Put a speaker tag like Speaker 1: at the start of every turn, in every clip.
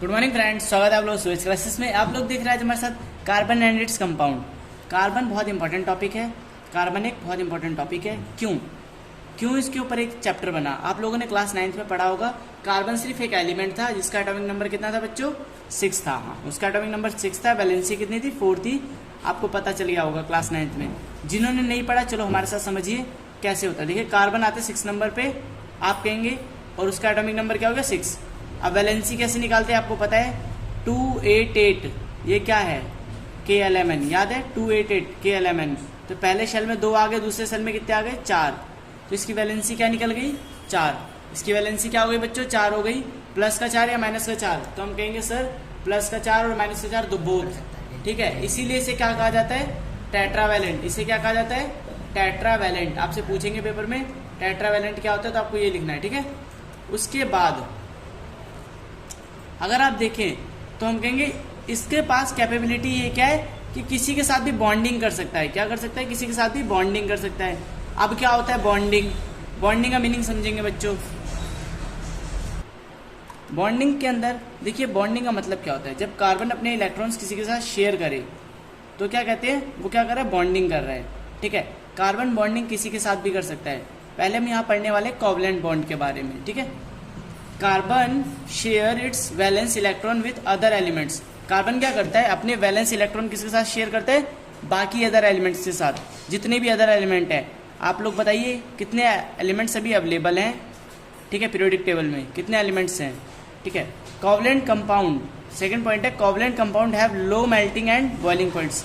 Speaker 1: Good morning friends, स्वागत है आप लोग स्विच क्लासेस में। आप लोग देख रहे हैं हमारे साथ carbon and its compound. Carbon बहुत इंपॉर्टेंट टॉपिक है। कार्बन एक बहुत इंपॉर्टेंट टॉपिक है। क्यों इसके ऊपर एक चैप्टर बना। आप लोगों ने क्लास 9th में पढ़ा होगा। कार्बन सिर्फ एक एलिमेंट था जिसका एटॉमिक नंबर कितना था बच्चों? 6 था। हाँ, उसका एटॉमिक नंबर 6 था। वैलेंसी कितनी थी? 4 थी। आपको पता चल गया होगा क्लास 9th में। जिन्होंने नहीं पढ़ा, चलो हमारे साथ समझिए कैसे होता है। देखिए, कार्बन आते 6 नंबर पे, आप कहेंगे, और उसका एटॉमिक नंबर क्या हो गया? 6। अब वैलेंसी कैसे निकालते हैं आपको पता है? 288, ये क्या है? KLMN, याद है? 288 KLMN। तो पहले शेल में 2 आ गए, दूसरे शेल में कितने आ गए? 4। तो इसकी वैलेंसी क्या निकल गई? 4। इसकी वैलेंसी क्या हो गई बच्चों? 4 हो गई। प्लस का 4 या माइनस का 4? तो हम कहेंगे सर प्लस का 4 और माइनस का 4 दो बोथ। ठीक है, इसीलिए इसे क्या कहा जाता है? टेट्रावैलेंट। इसे क्या कहा जाता है? टेट्रावैलेंट। आपसे पूछेंगे पेपर में टेट्रावैलेंट क्या होता है, तो आपको ये लिखना है। ठीक है, उसके बाद अगर आप देखें तो हम कहेंगे इसके पास कैपेबिलिटी ये क्या है कि किसी के साथ भी बॉन्डिंग कर सकता है। क्या कर सकता है? किसी के साथ भी बॉन्डिंग कर सकता है। अब क्या होता है बॉन्डिंग? बॉन्डिंग का मीनिंग समझेंगे बच्चों। बॉन्डिंग के अंदर देखिए, बॉन्डिंग का मतलब क्या होता है? जब कार्बन अपने इलेक्ट्रॉन्स किसी के साथ शेयर करे तो क्या कहते हैं? वो क्या कर रहा है? बॉन्डिंग कर रहा है। ठीक है, कार्बन बॉन्डिंग किसी के साथ भी कर सकता है। पहले हम यहाँ पढ़ने वाले कोवलेंट बॉन्ड के बारे में। ठीक है, carbon share its valence electron with other elements. Carbon क्या करता है? अपने वैलेंस इलेक्ट्रॉन किसके साथ शेयर करता है? बाकी अदर एलिमेंट्स के साथ। जितने भी अदर एलिमेंट है, आप लोग बताइए कितने एलिमेंट्स अभी अवेलेबल हैं। ठीक है, पीरियोडिक टेबल में कितने एलिमेंट्स हैं? ठीक है, कोवलेंट कंपाउंड, सेकंड पॉइंट है, covalent compound have low melting and boiling points.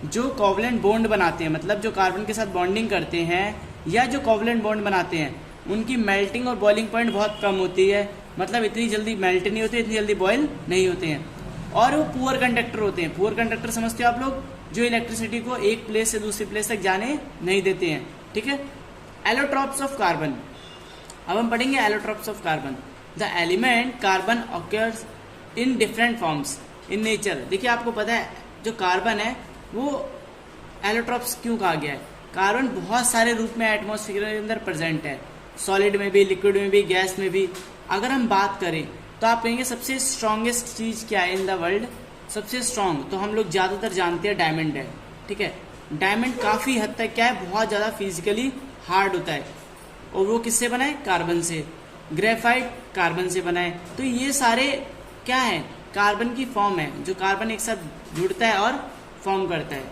Speaker 1: जो कोवलेंट बॉन्ड बनाते हैं, मतलब जो कार्बन के साथ बॉन्डिंग करते हैं या जो कोवलेंट बॉन्ड बनाते हैं, उनकी मेल्टिंग और बॉइलिंग पॉइंट बहुत कम होती है। मतलब इतनी जल्दी मेल्ट नहीं होते, इतनी जल्दी बॉयल नहीं होते हैं। और वो पुअर कंडक्टर होते हैं। पुअर कंडक्टर समझते हो आप लोग? जो इलेक्ट्रिसिटी को एक प्लेस से दूसरी प्लेस तक जाने नहीं देते हैं। ठीक है, एलोट्रॉप्स ऑफ कार्बन। अब हम पढ़ेंगे allotropes of carbon. The element carbon occurs in different forms in nature. देखिए, आपको पता है जो कार्बन है वो एलोट्रॉप्स क्यों कहा गया है? कार्बन बहुत सारे रूप में एटमॉस्फेयर के अंदर प्रेजेंट है, सॉलिड में भी, लिक्विड में भी, गैस में भी। अगर हम बात करें तो आप कहेंगे सबसे स्ट्रॉन्गेस्ट चीज क्या है इन द वर्ल्ड? सबसे स्ट्रॉन्ग तो हम लोग ज्यादातर जानते हैं डायमंड है। ठीक है, डायमंड काफी हद तक क्या है? बहुत ज्यादा फिजिकली हार्ड होता है। और वो किससे बना है? कार्बन से। ग्रेफाइट कार्बन से बना है। तो ये सारे क्या है? कार्बन की फॉर्म है, जो कार्बन एक साथ जुड़ता है और फॉर्म करता है।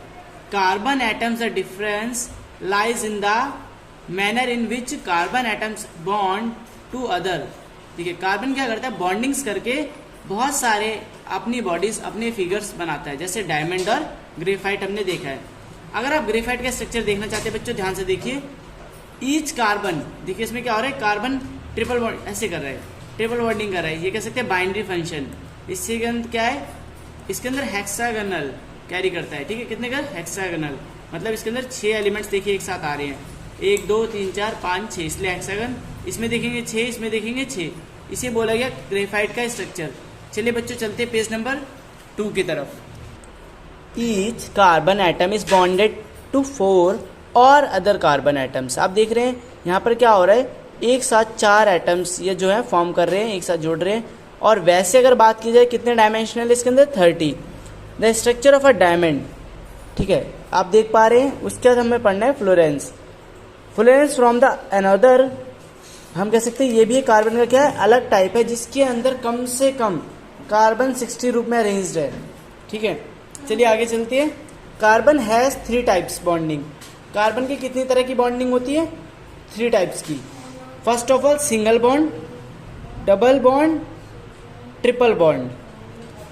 Speaker 1: Carbon atoms the difference lies in the manner in which carbon atoms bond to other. ठीक है, कार्बन क्या करता है? बॉन्डिंग्स करके बहुत सारे अपनी बॉडीज, अपने फिगर्स बनाता है। जैसे डायमंड और ग्रेफाइट हमने देखा है। अगर आप ग्रेफाइट का स्ट्रक्चर देखना चाहते हैं बच्चों, ध्यान से देखिए। ईच कार्बन, देखिए इसमें क्या हो रहा है? कार्बन ट्रिपल बॉन्ड ऐसे कर रहा है, ट्रिपल बॉन्डिंग कर रहा है। ये कह सकते हैं बाइंड्री फंक्शन। इसके अंदर क्या है? इसके अंदर हेक्सागोनल कैरी करता है। ठीक है, कितने का? हेक्सागोनल। मतलब इसके अंदर 6 एलिमेंट्स देखिए एक साथ आ रहे हैं। 1 2 3 4 5 6, इसलिए हेक्सागन। इसमें देखेंगे 6, इसमें देखेंगे 6। इसे बोला गया ग्रेफाइट का स्ट्रक्चर। चलिए बच्चों, चलते पेज नंबर 2 की तरफ। Each carbon atom is bonded to 4 और अदर कार्बन एटम्स। आप देख रहे हैं यहाँ पर क्या हो रहा है? एक साथ 4 एटम्स ये जो है फॉर्म कर रहे हैं, एक साथ जोड़ रहे हैं। और वैसे अगर बात की जाए कितने डायमेंशनल इसके अंदर? 30। The structure of a diamond. ठीक है, आप देख पा रहे हैं। उसके बाद हमें पढ़ना है Florence. Florence from the another, हम कह सकते हैं ये भी एक कार्बन का क्या है? अलग टाइप है, जिसके अंदर कम से कम कार्बन 60 रूप में अरेंज्ड है। ठीक है, चलिए आगे चलते हैं। Carbon has 3 types bonding. Carbon की कितनी तरह की बॉन्डिंग होती है? 3 टाइप्स की। First of all single bond, double bond, triple bond.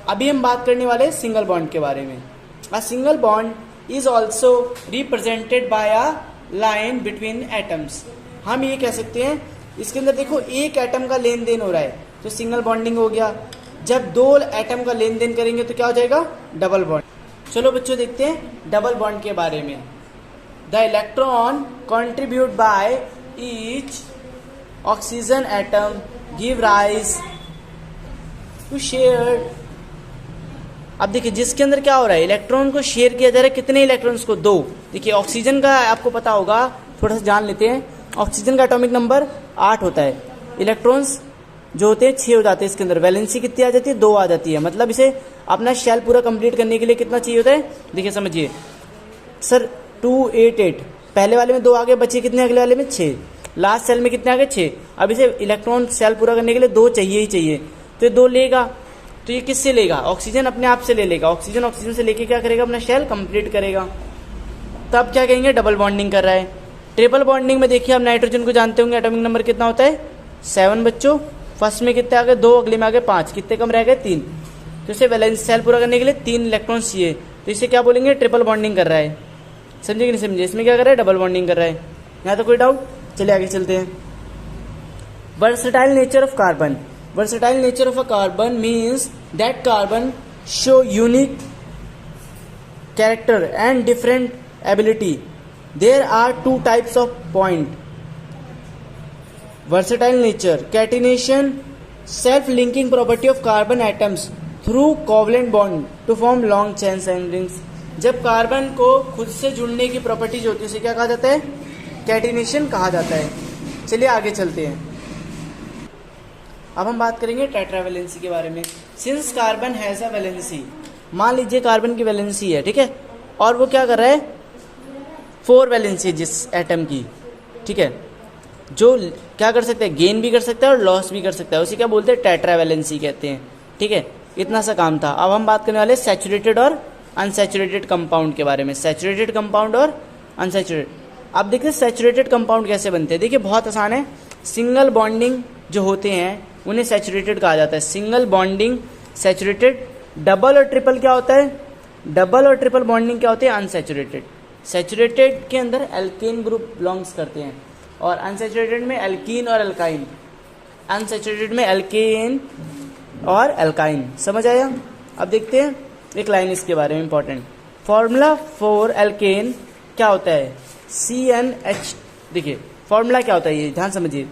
Speaker 1: अभी हम बात करने वाले सिंगल बॉन्ड के बारे में। A single bond is also represented by a line between atoms. हम ये कह सकते हैं इसके अंदर देखो एक एटम का लेन देन हो रहा है तो सिंगल बॉन्डिंग हो गया। जब 2 एटम का लेन देन करेंगे तो क्या हो जाएगा? Double bond. चलो बच्चों, देखते हैं डबल बॉन्ड के बारे में। The electron contribute by each oxygen atom give rise to share. अब देखिए जिसके अंदर क्या हो रहा है? इलेक्ट्रॉन को शेयर किया जा रहा है। कितने इलेक्ट्रॉन्स को? 2। देखिए ऑक्सीजन का आपको पता होगा, थोड़ा सा जान लेते हैं। ऑक्सीजन का एटॉमिक नंबर 8 होता है। इलेक्ट्रॉन्स जो होते हैं 6 हो जाते हैं इसके अंदर। वैलेंसी कितनी आ जाती है? 2 आ जाती है। मतलब इसे अपना शेल पूरा कंप्लीट करने के लिए कितना चाहिए होता है? देखिए समझिए सर, 2 8 8 पहले वाले में 2 आगे, बचे कितने अगले वाले में? 6। लास्ट सेल में कितने आ गए? 6। अब इसे इलेक्ट्रॉन सेल पूरा करने के लिए 2 चाहिए ही चाहिए, तो ये 2 लेगा। तो ये किससे लेगा? ऑक्सीजन अपने आप से ले लेगा। ऑक्सीजन से लेके क्या करेगा? अपना शेल कंप्लीट करेगा। तब क्या कहेंगे? डबल बॉन्डिंग कर रहा है। ट्रिपल बॉन्डिंग में देखिए आप नाइट्रोजन को जानते होंगे, एटॉमिक नंबर कितना होता है? 7 बच्चों। फर्स्ट में कितने आ गए? 2, अगले में आ गए 5, कितने कम रह गए? 3। तो इसे वैलेंस सेल पूरा करने के लिए 3 इलेक्ट्रॉन्स चाहिए, तो इसे क्या बोलेंगे? ट्रिपल बॉन्डिंग कर रहा है। समझे कि नहीं समझे? इसमें क्या कर रहा है? डबल बॉन्डिंग कर रहा है। यहाँ तो कोई डाउट? चलिए आगे चलते हैं। Versatile nature of carbon. Versatile nature of a carbon means that carbon show unique character and different ability. There are 2 types of point. Versatile nature. Catenation, self-linking property of carbon atoms through covalent bond to form long chain and rings. जब carbon को खुद से जुड़ने की property जो होती है उसे क्या कहा जाता है? कैटिनेशन कहा जाता है। चलिए आगे चलते हैं। अब हम बात करेंगे टेट्रावैलेंसी के बारे में। Since carbon has a valency, मान लीजिए कार्बन की वैलेंसी है, ठीक है, और वो क्या कर रहा है? 4 वैलेंसी जिस एटम की, ठीक है, जो क्या कर सकता है? गेन भी कर सकता है और लॉस भी कर सकता है। उसे क्या बोलते हैं? टेट्रावैलेंसी कहते हैं। ठीक है, इतना सा काम था। अब हम बात करने वाले सैचुरेटेड और अनसैचुरेटेड कंपाउंड के बारे में। सैचुरेटेड कंपाउंड और अनसैचुरेटेड। अब देखिए सैचुरेटेड कंपाउंड कैसे बनते हैं। देखिए बहुत आसान है। सिंगल बॉन्डिंग जो होते हैं उन्हें सैचुरेटेड कहा जाता है। Single bonding saturated. डबल और ट्रिपल क्या होता है? डबल और ट्रिपल बॉन्डिंग क्या होते हैं? अनसैचुरेटेड। सैचुरेटेड के अंदर एल्केन ग्रुप बिलोंग्स करते हैं और अनसैचुरेटेड में एल्कीन और एल्काइन। अनसैचुरेटेड में एल्केन और एल्काइन। समझ आया? अब देखते हैं एक लाइन इसके बारे में इंपॉर्टेंट। फॉर्मूला फॉर एल्केन क्या होता है? CnH। देखिए फॉर्मूला क्या होता है ये ध्यान समझिए।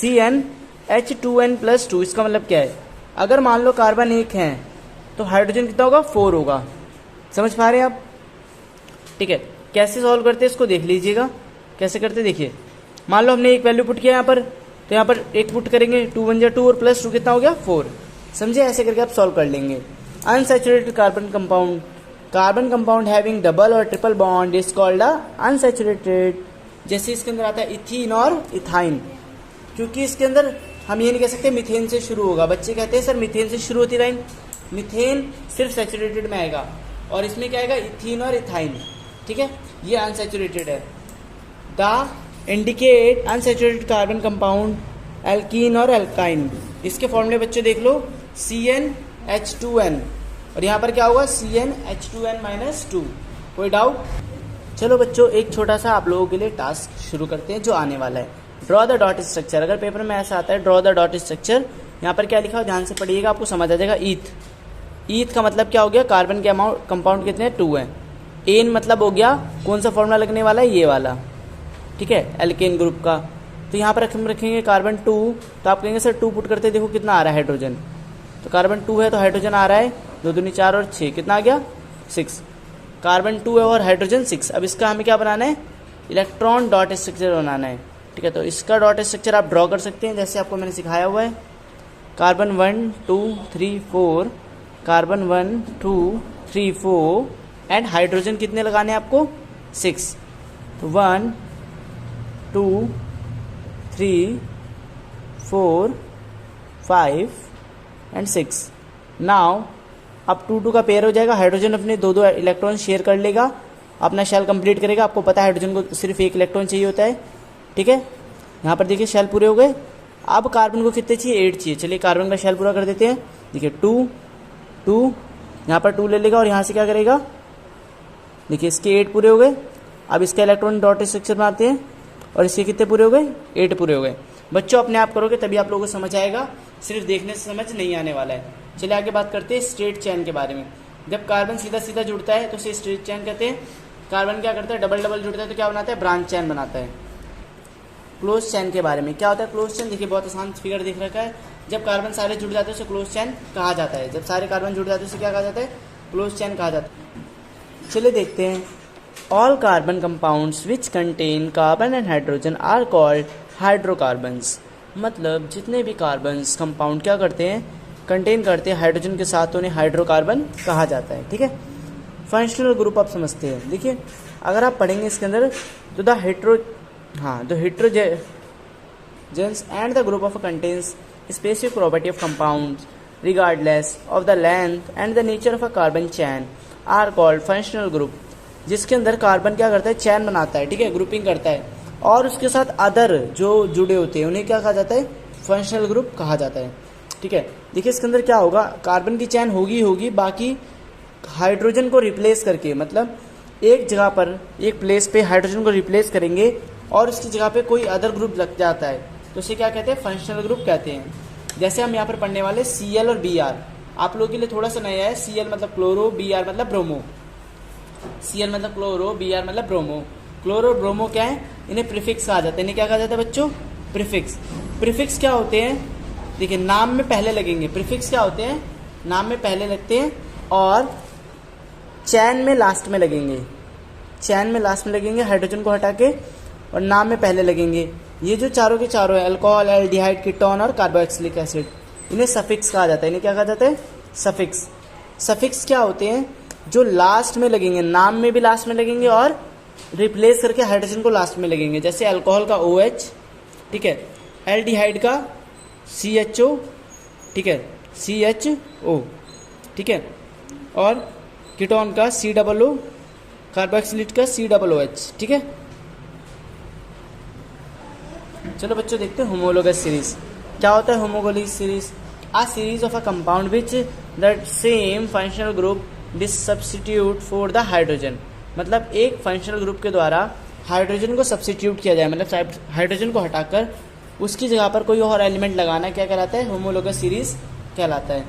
Speaker 1: CnH2n+2। इसका मतलब क्या है? अगर मान लो कार्बन 1 है तो हाइड्रोजन कितना होगा? 4 होगा। समझ पा रहे हैं आप? ठीक है, कैसे सॉल्व करते हैं इसको देख लीजिएगा। कैसे करते देखिए, मान लो हमने एक वैल्यू पुट किया यहाँ पर, तो यहाँ पर एक पुट करेंगे, 2 1 2 और +2 कितना हो गया? 4। समझे? ऐसे करके आप सॉल्व कर लेंगे। Unsaturated carbon compound. Carbon compound having double और triple bond is called unsaturated. जैसे इसके अंदर आता है इथीन और इथाइन, क्योंकि इसके अंदर हम ये नहीं कह सकते मिथेन से शुरू होगा। बच्चे कहते हैं सर मिथेन से शुरू होती लाइन। मिथेन सिर्फ सैचुरेटेड में आएगा और इसमें क्या आएगा? इथीन और इथाइन। ठीक है, ये अनसैचुरेटेड है। The indicate unsaturated carbon compound alkene और एल्काइन। इसके फॉर्मूले बच्चे देख लो, CnH2n और यहाँ पर क्या होगा? CnH2n-2। कोई डाउट? चलो बच्चों एक छोटा सा आप लोगों के लिए टास्क शुरू करते हैं जो आने वाला है। Draw the dot structure. अगर पेपर में ऐसा आता है ड्रॉ द डॉट स्ट्रक्चर, यहाँ पर क्या लिखा हो ध्यान से पढ़िएगा, आपको समझ आ जाएगा। ईथ। ईथ का मतलब क्या हो गया? कार्बन के अमाउंट कंपाउंड कितने हैं? 2 हैं। एन मतलब हो गया कौन सा फॉर्मूला लगने वाला है? ये वाला। ठीक है, एल्केन ग्रुप का। तो यहाँ पर हम रखेंगे कार्बन 2, तो आप कहेंगे सर 2 पुट करते देखो कितना आ रहा है हाइड्रोजन। तो कार्बन 2 है तो हाइड्रोजन आ रहा है 2 दूनी 4 और 6 कितना आ गया? 6। कार्बन 2 है और हाइड्रोजन 6। अब इसका हमें क्या बनाना है? इलेक्ट्रॉन डॉट स्ट्रक्चर बनाना है। ठीक है, तो इसका डॉट स्ट्रक्चर आप ड्रॉ कर सकते हैं जैसे आपको मैंने सिखाया हुआ है। कार्बन 1 2 3 4, कार्बन 1 2 3 4 एंड हाइड्रोजन कितने लगाने हैं आपको? 6। तो 1 2 3 4 5 एंड 6। नाउ अब 2 2 का पेयर हो जाएगा। हाइड्रोजन अपने 2 इलेक्ट्रॉन शेयर कर लेगा, अपना शेल कंप्लीट करेगा। आपको पता है हाइड्रोजन को सिर्फ 1 इलेक्ट्रॉन चाहिए होता है। ठीक है, यहाँ पर देखिए शेल पूरे हो गए। अब कार्बन को कितने चाहिए? 8 चाहिए। चलिए कार्बन का शेल पूरा कर देते हैं। देखिए 2 2, यहाँ पर 2 ले लेगा और यहाँ से क्या करेगा? देखिए इसके 8 पूरे हो गए। अब इसका इलेक्ट्रॉन डॉट स्ट्रक्चर बनाते हैं और इसके कितने पूरे हो गए? 8 पूरे हो गए। बच्चों अपने आप करोगे तभी आप लोगों को समझ आएगा, सिर्फ देखने से समझ नहीं आने वाला है। चलिए आगे बात करते हैं स्ट्रेट चेन के बारे में। जब कार्बन सीधा सीधा जुड़ता है तो उसे स्ट्रेट चेन कहते हैं। कार्बन क्या करता है? डबल डबल जुड़ता है तो क्या बनाता है? ब्रांच चेन बनाता है। क्लोज चेन के बारे में क्या होता है? क्लोज चेन देखिए बहुत आसान फिगर दिख रखा है। जब कार्बन सारे जुड़ जाते हैं उसे क्लोज चेन कहा जाता है। जब सारे कार्बन जुड़ जाते हैं उसे क्या कहा जाता है? क्लोज चेन कहा जाता है। चलिए देखते हैं। All carbon compounds which contain carbon and hydrogen are called hydrocarbons. मतलब जितने भी कार्बन्स कंपाउंड क्या करते हैं, कंटेन करते हैं हाइड्रोजन के साथ, उन्हें हाइड्रोकार्बन कहा जाता है। ठीक है, फंक्शनल ग्रुप आप समझते हैं। देखिए अगर आप पढ़ेंगे इसके अंदर तो the hydrogens and the group of contains specific property of compounds regardless of the length and the nature of a carbon chain are called functional group. जिसके अंदर कार्बन क्या करता है, चैन बनाता है, ठीक है, ग्रुपिंग करता है, और उसके साथ अदर जो जुड़े होते हैं उन्हें क्या कहा जाता है, फंक्शनल ग्रुप कहा जाता है। ठीक है, देखिए इसके अंदर क्या होगा, कार्बन की चैन होगी, बाकी हाइड्रोजन को रिप्लेस करके, मतलब एक जगह पर एक प्लेस पे हाइड्रोजन को रिप्लेस करेंगे और उसकी जगह पे कोई अदर ग्रुप लग जाता है तो उसे क्या कहते हैं, फंक्शनल ग्रुप कहते हैं। जैसे हम यहाँ पर पढ़ने वाले Cl और Br, आप लोगों के लिए थोड़ा सा नया है। Cl मतलब क्लोरो, Br मतलब ब्रोमो। Cl मतलब क्लोरो, Br मतलब ब्रोमो। क्लोरो और ब्रोमो क्या है, इन्हें प्रीफिक्स कहा जाता है। इन्हें क्या कहा जाता है बच्चों, प्रीफिक्स। प्रीफिक्स क्या होते हैं, देखिए नाम में पहले लगेंगे। प्रीफिक्स क्या होते हैं, नाम में पहले लगते हैं और चैन में लास्ट में लगेंगे। चैन में लास्ट में लगेंगे हाइड्रोजन को हटा के, और नाम में पहले लगेंगे। ये जो चारों के चारों है, अल्कोहल, एल्डिहाइड, कीटोन और कार्बोक्सिलिक एसिड, इन्हें सफिक्स कहा जाता है। इन्हें क्या कहा जाता है, सफिक्स। सफिक्स क्या होते हैं, जो लास्ट में लगेंगे, नाम में भी लास्ट में लगेंगे और रिप्लेस करके हाइड्रोजन को लास्ट में लगेंगे। जैसे अल्कोहल का OH, ठीक है, एल्डिहाइड का CHO, ठीक है, CHO, ठीक है, और कीटोन का COO, कार्बोक्सिलेट का COOH। ठीक है, चलो बच्चों देखते हैं होमोलोगस सीरीज क्या होता है। Homologous series a series of a compound which that same functional group this substitute for the hydrogen. मतलब एक फंक्शनल ग्रुप के द्वारा हाइड्रोजन को सब्स्टिट्यूट किया जाए, मतलब हाइड्रोजन को हटाकर उसकी जगह पर कोई और एलिमेंट लगाना, क्या कहलाता है, होमोलोगस सीरीज कहलाता है।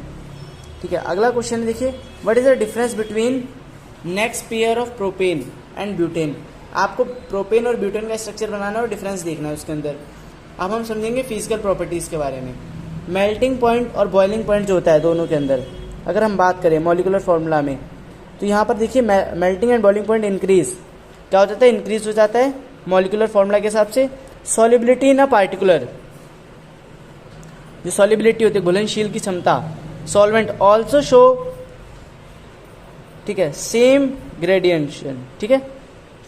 Speaker 1: ठीक है, अगला क्वेश्चन देखिए, what is the difference between next pair of propane and butane. आपको प्रोपेन और ब्यूटेन का स्ट्रक्चर बनाना और डिफरेंस देखना है उसके अंदर। अब हम समझेंगे फिजिकल प्रॉपर्टीज़ के बारे में। मेल्टिंग पॉइंट और बॉइलिंग पॉइंट जो होता है दोनों के अंदर, अगर हम बात करें मॉलिकुलर फार्मूला में, तो यहाँ पर देखिए melting and boiling point increase क्या हो जाता है, इंक्रीज हो जाता है मॉलिकुलर फार्मूला के हिसाब से। सॉलिबिलिटी इन अ पार्टिकुलर, जो सॉलिबिलिटी होती है, घुलनशील की क्षमता, सॉल्वेंट ऑल्सो शो, ठीक है, सेम ग्रेडियंट। ठीक है,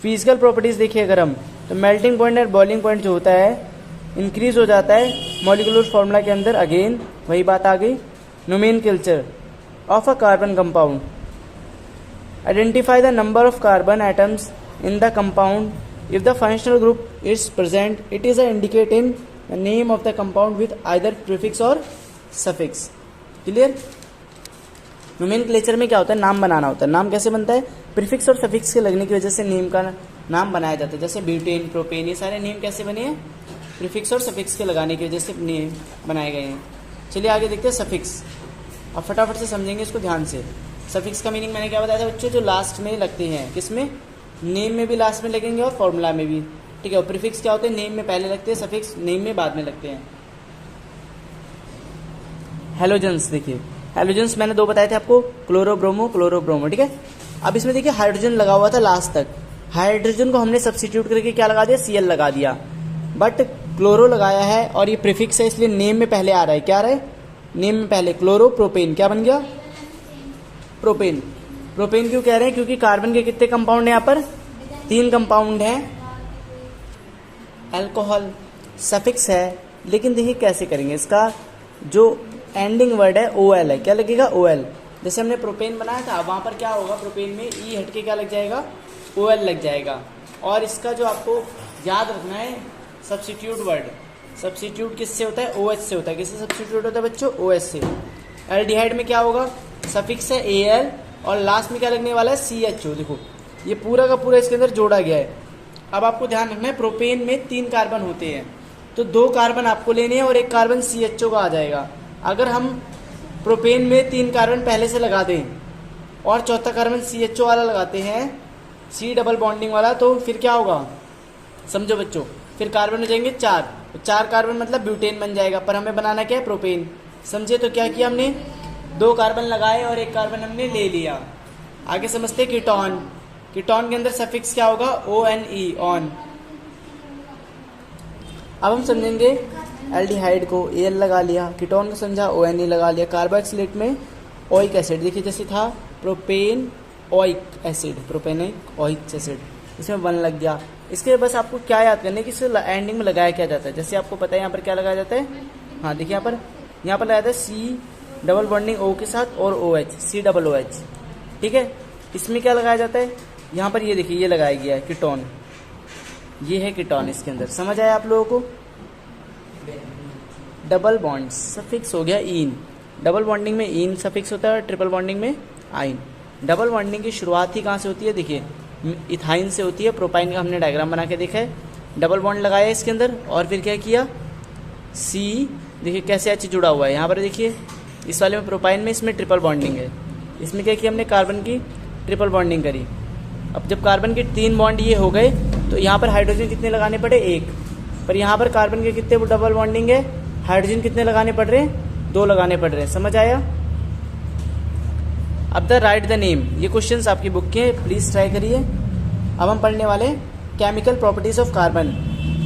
Speaker 1: फिजिकल प्रॉपर्टीज देखिए अगर हम, तो मेल्टिंग पॉइंट और बॉइलिंग पॉइंट जो होता है इंक्रीज हो जाता है मॉलिकुलर फार्मूला के अंदर। अगेन वही बात आ गई, nomenclature of a carbon compound, identify the number of carbon atoms in the compound. If the functional group is present, it is indicate in the name of the compound with either prefix और suffix. Clear. Nomenclature में क्या होता है, नाम बनाना होता है। नाम कैसे बनता है, प्रीफिक्स और सफिक्स के लगने की वजह से नेम का नाम बनाया जाता है। जैसे ब्यूटेन, प्रोपेन, ये सारे नेम कैसे बने हैं, प्रीफिक्स और सफिक्स के लगाने की वजह से नेम बनाए गए हैं। चलिए आगे देखते हैं सफिक्स। अब फटाफट से समझेंगे इसको ध्यान से। सफिक्स का मीनिंग मैंने क्या बताया था बच्चों, जो लास्ट में लगते हैं, किसमें, नेम में भी लास्ट में लगेंगे और फॉर्मूला में भी। ठीक है, और प्रीफिक्स क्या होते हैं, नेम में पहले लगते हैं, सफिक्स नेम में बाद में लगते हैं। हेलोजेंस देखिए, हेलोजेंस मैंने दो बताए थे आपको, क्लोरो ब्रोमो। ठीक है, अब इसमें देखिए हाइड्रोजन लगा हुआ था लास्ट तक, हाइड्रोजन को हमने सब्स्टिट्यूट करके क्या लगा दिया, Cl लगा दिया, बट क्लोरो लगाया है और ये प्रीफिक्स है इसलिए नेम में पहले आ रहा है। क्या आ रहा है, नेम में पहले, क्लोरो प्रोपेन, क्या बन गया, प्रोपेन। प्रोपेन क्यों कह रहे हैं, क्योंकि कार्बन के कितने कंपाउंड हैं यहाँ पर, 3 कंपाउंड हैं। अल्कोहल सफिक्स है, लेकिन देखिए कैसे करेंगे, इसका जो एंडिंग वर्ड है OL है, क्या लगेगा, OL। जैसे हमने प्रोपेन बनाया था, वहाँ पर क्या होगा, प्रोपेन में E हट के क्या लग जाएगा, OL लग जाएगा। और इसका जो आपको याद रखना है, सब्स्टिट्यूट वर्ड, सब्स्टिट्यूट किससे होता है, OH से होता है। किससे सब्स्टिट्यूट होता है बच्चों, OH से। एल्डिहाइड में क्या होगा, सफिक्स है AL और लास्ट में क्या लगने वाला है, CHO। देखो ये पूरा का पूरा इसके अंदर जोड़ा गया है। अब आपको ध्यान रखना है, प्रोपेन में 3 कार्बन होते हैं, तो 2 कार्बन आपको लेने हैं और 1 कार्बन CHO का आ जाएगा। अगर हम प्रोपेन में 3 कार्बन पहले से लगा दें और चौथा कार्बन CHO वाला लगाते हैं, C डबल बॉन्डिंग वाला, तो फिर क्या होगा, समझो बच्चों, फिर कार्बन हो जाएंगे 4, 4 कार्बन मतलब ब्यूटेन बन जाएगा। पर हमें बनाना क्या है, प्रोपेन। समझे, तो क्या किया हमने, 2 कार्बन लगाए और 1 कार्बन हमने ले लिया। आगे समझते कीटोन। कीटोन के अंदर सफिक्स क्या होगा, ONE, ऑन। अब हम समझेंगे एल्डिहाइड को Al लगा लिया, कीटोन को समझा ONe लगा लिया, कार्बोक्सिलेट में ओइक एसिड, देखिए जैसे था propanoic acid, propanoic acid, इसमें 1 लग गया। इसके बस आपको क्या याद करना है कि इसे एंडिंग में लगाया क्या जाता है। जैसे आपको पता है यहाँ पर क्या लगाया जाता है, हाँ देखिए यहाँ पर लगाया जाता है C डबल बॉन्डिंग O के साथ और OH, COOH, ठीक है। इसमें क्या लगाया जाता है, यहाँ पर ये देखिए ये लगाया गया है कीटोन, ये है कीटोन इसके अंदर, समझ आया आप लोगों को। डबल बॉन्ड सफिक्स हो गया इन, डबल बॉन्डिंग में इन सफिक्स होता है, ट्रिपल बॉन्डिंग में आइन। डबल बॉन्डिंग की शुरुआत ही कहाँ से होती है, देखिए इथाइन से होती है। प्रोपाइन का हमने डायग्राम बना के देखा है, डबल बॉन्ड लगाया इसके अंदर और फिर क्या किया, C देखिए कैसे H जुड़ा हुआ है यहाँ पर, देखिए इस वाले में प्रोपाइन में, इसमें ट्रिपल बॉन्डिंग है, इसमें क्या किया हमने कार्बन की ट्रिपल बॉन्डिंग करी। अब जब कार्बन के 3 बॉन्ड ये हो गए तो यहाँ पर हाइड्रोजन कितने लगाने पड़े, 1, पर यहाँ पर कार्बन के कितने डबल बॉन्डिंग है, हाइड्रोजन कितने लगाने पड़ रहे हैं, 2 लगाने पड़ रहे हैं, समझ आया। अब द राइट द नेम, ये क्वेश्चंस आपकी बुक के, प्लीज ट्राई करिए। अब हम पढ़ने वाले chemical properties of carbon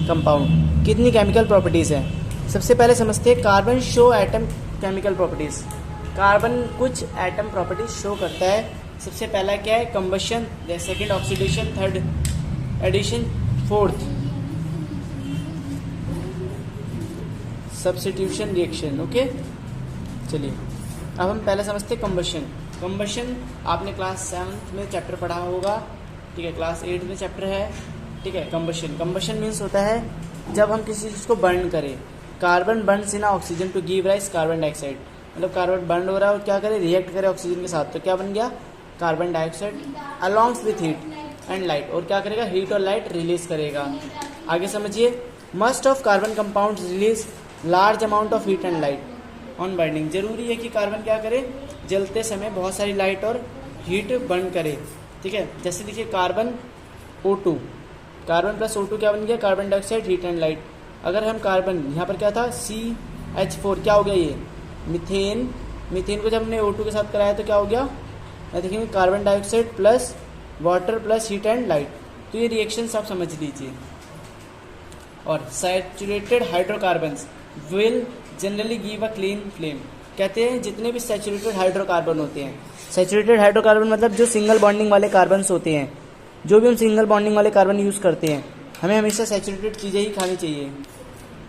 Speaker 1: compound, कितनी केमिकल प्रॉपर्टीज है। सबसे पहले समझते हैं carbon show atom chemical properties. Carbon कुछ एटम प्रॉपर्टीज शो करता है। सबसे पहला क्या है, combustion, second oxidation, third edition, fourth substitution reaction. Okay चलिए अब हम पहले समझते हैं कंबशन। कंबशन आपने क्लास 7th में चैप्टर पढ़ा होगा, ठीक है, क्लास 8 में चैप्टर है, ठीक है। कंबशन मीन्स होता है जब हम किसी चीज़ को बर्न करें। Carbon burns in oxygen to give rise carbon dioxide, मतलब कार्बन बर्न हो रहा है और क्या करे, रिएक्ट करे ऑक्सीजन के साथ, तो क्या बन गया, carbon dioxide along with heat and light, और क्या करेगा, हीट और लाइट रिलीज करेगा। आगे समझिए, must of carbon compound release large amount of heat and light on burning, जरूरी है कि कार्बन क्या करे, जलते समय बहुत सारी लाइट और हीट बर्न करे, ठीक है। जैसे देखिए carbon O2, carbon plus O2 क्या बन गया, carbon dioxide, heat and light. अगर हम कार्बन यहाँ पर क्या था, CH4 क्या हो गया, ये मीथेन, मीथेन को जब हमने O2 के साथ कराया तो क्या हो गया, देखेंगे carbon dioxide plus water plus heat and light, तो ये रिएक्शंस आप समझ लीजिए। और saturated hydrocarbons will generally give a clean flame, कहते हैं जितने भी सैचुरेटेड हाइड्रोकार्बन होते हैं, सैचुरेटेड हाइड्रोकार्बन मतलब जो सिंगल बॉन्डिंग वाले कार्बन्स होते हैं, जो भी हम सिंगल बॉन्डिंग वाले कार्बन यूज़ करते हैं, हमें हमेशा सैचुरेटेड चीज़ें ही खानी चाहिए।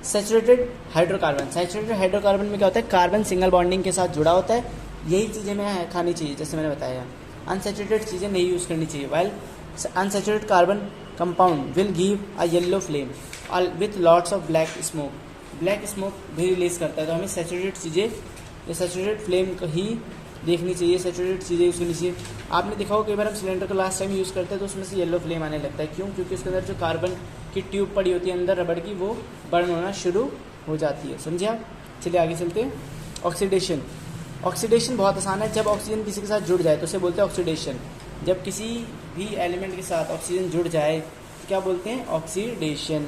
Speaker 1: सैचुरेटेड हाइड्रोकार्बन में क्या होता है, कार्बन सिंगल बॉन्डिंग के साथ जुड़ा होता है, यही चीज़ें हमें खानी चाहिए, जैसे मैंने बताया। अनसैचुरेटेड चीज़ें नहीं यूज़ करनी चाहिए। While unsaturated carbon compound will give a yellow flame with lots of black smoke भी रिलीज करता है, तो हमें सैचुरेटेड चीज़ें या सैचुरेटेड फ्लेम ही देखनी चाहिए, सैचुरेटेड चीज़ें यूज़ करनी चाहिए। आपने देखा हो कई बार हम सिलेंडर को लास्ट टाइम यूज़ करते हैं तो उसमें से येलो फ्लेम आने लगता है, क्यों, क्योंकि उसके अंदर जो कार्बन की ट्यूब पड़ी होती है अंदर रबड़ की, वो बर्न होना शुरू हो जाती है, समझे आप। चलिए आगे चलते हैं। ऑक्सीडेशन बहुत आसान है, जब ऑक्सीजन किसी के साथ जुड़ जाए तो उसे बोलते हैं ऑक्सीडेशन। जब किसी भी एलिमेंट के साथ ऑक्सीजन जुड़ जाए तो क्या बोलते हैं, oxidation.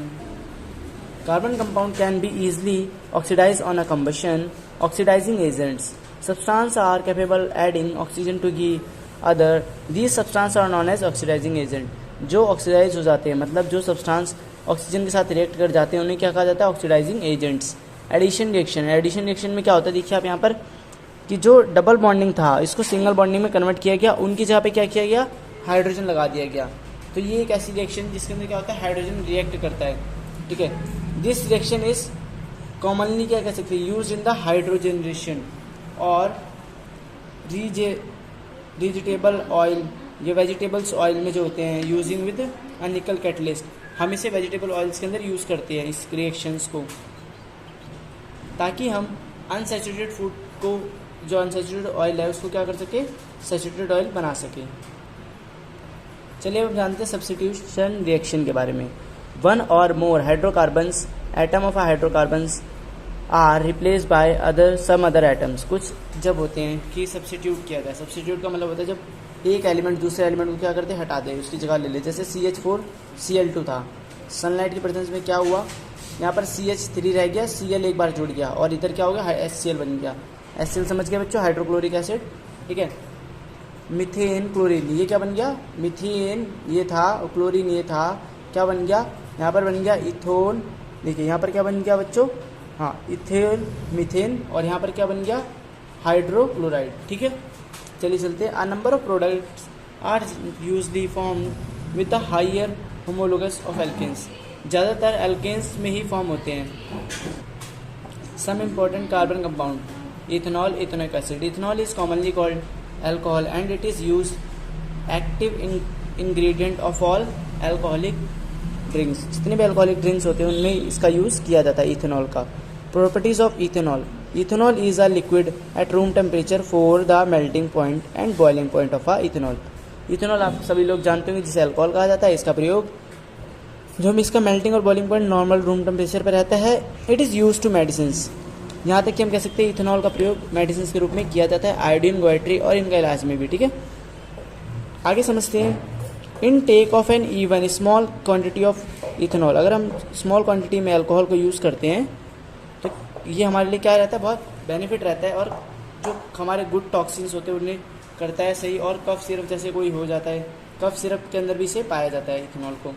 Speaker 1: Carbon compound can be easily oxidized on a combustion. Oxidizing agents. Substances are capable adding oxygen to give other. These substances are known as oxidizing agent. जो ऑक्सीडाइज हो जाते हैं, मतलब जो सब्सटेंस ऑक्सीजन के साथ रिएक्ट कर जाते हैं, उन्हें क्या कहा जाता है, ऑक्सीडाइजिंग एजेंट्स। एडिशन रिएक्शन में क्या होता है, देखिए आप यहाँ पर कि जो डबल बॉन्डिंग था इसको सिंगल बॉन्डिंग में कन्वर्ट किया गया, उनकी जगह पे क्या किया गया, हाइड्रोजन लगा दिया गया। तो ये एक ऐसी रिएक्शन जिसके अंदर क्या होता है, हाइड्रोजन रिएक्ट करता है, ठीक है। दिस रिएक्शन इज कॉमनली क्या कह सकते हैं, यूज इन द हाइड्रोजनरेशन और वेजिटेबल ऑयल, ये वेजिटेबल्स ऑयल में जो होते हैं, यूजिंग विद अ निकल कैटलिस्ट। हम इसे वेजिटेबल ऑयल्स के अंदर यूज़ करते हैं इस रिएक्शंस को, ताकि हम अनसैचुरेटेड फूड को, जो अनसैचुरेटेड ऑयल है उसको क्या कर सके, सैचुरेटेड ऑयल बना सके। चलिए अब जानते हैं सब्स्टिट्यूशन रिएक्शन के बारे में। वन और more hydrocarbons atom of hydrocarbons are replace by some other atoms. कुछ जब होते हैं कि सब्स्टिट्यूट किया जाए, सब्स्टिट्यूट का मतलब होता है जब एक एलिमेंट दूसरे एलिमेंट को क्या करते हैं, हटा दे, उसकी जगह ले ले। जैसे CH4Cl2 था, सनलाइट की प्रेजेंस में क्या हुआ, यहाँ पर CH3 रह गया, Cl एक बार जुड़ गया और इधर क्या हो गया, HCl बन गया। HCl समझ गया बच्चों, हाइड्रोक्लोरिक एसिड, ठीक है। मीथेन क्लोरीन, ये क्या बन गया, मीथेन ये था और क्लोरीन ये था, क्या बन गया, यहाँ पर बन गया इथोन। देखिए यहाँ पर क्या बन गया बच्चों, हाँ, इथेन, मीथेन, और यहाँ पर क्या बन गया, हाइड्रोक्लोराइड। ठीक है, चलिए चलते हैं। A number of products are usually form with the higher homologous of alkenes. ज़्यादातर एल्केन्स में ही फॉर्म होते हैं। Some important carbon compound, ethanol, ethanoic acid. Ethanol is commonly called alcohol and it is use active ingredient of all alcoholic drinks. जितने भी alcoholic drinks होते हैं उनमें इसका यूज़ किया जाता है इथेनॉल का। Properties of ethanol, ethanol is a liquid at room temperature for the melting point and boiling point of a ethanol. Ethanol आप सभी लोग जानते होंगे जिसे अल्कोहल कहा जाता है। इसका प्रयोग जो हम इसका मेल्टिंग और boiling point normal room temperature पर रहता है। It is use to medicines, यहाँ तक कि हम कह सकते हैं इथेनॉल का प्रयोग मेडिसिन के रूप में किया जाता है, आयोडीन, गोएट्री और इनका इलाज में भी। ठीक है, आगे समझते हैं। In take of an even small quantity of ethanol, अगर हम स्मॉल क्वांटिटी में अल्कोहल को यूज़ करते हैं तो ये हमारे लिए क्या रहता है, बहुत बेनिफिट रहता है, और जो हमारे गुड टॉक्सिन्स होते हैं उन्हें करता है सही, और कफ सिरप जैसे कोई हो जाता है, कफ सिरप के अंदर भी इसे पाया जाता है इथेनॉल को।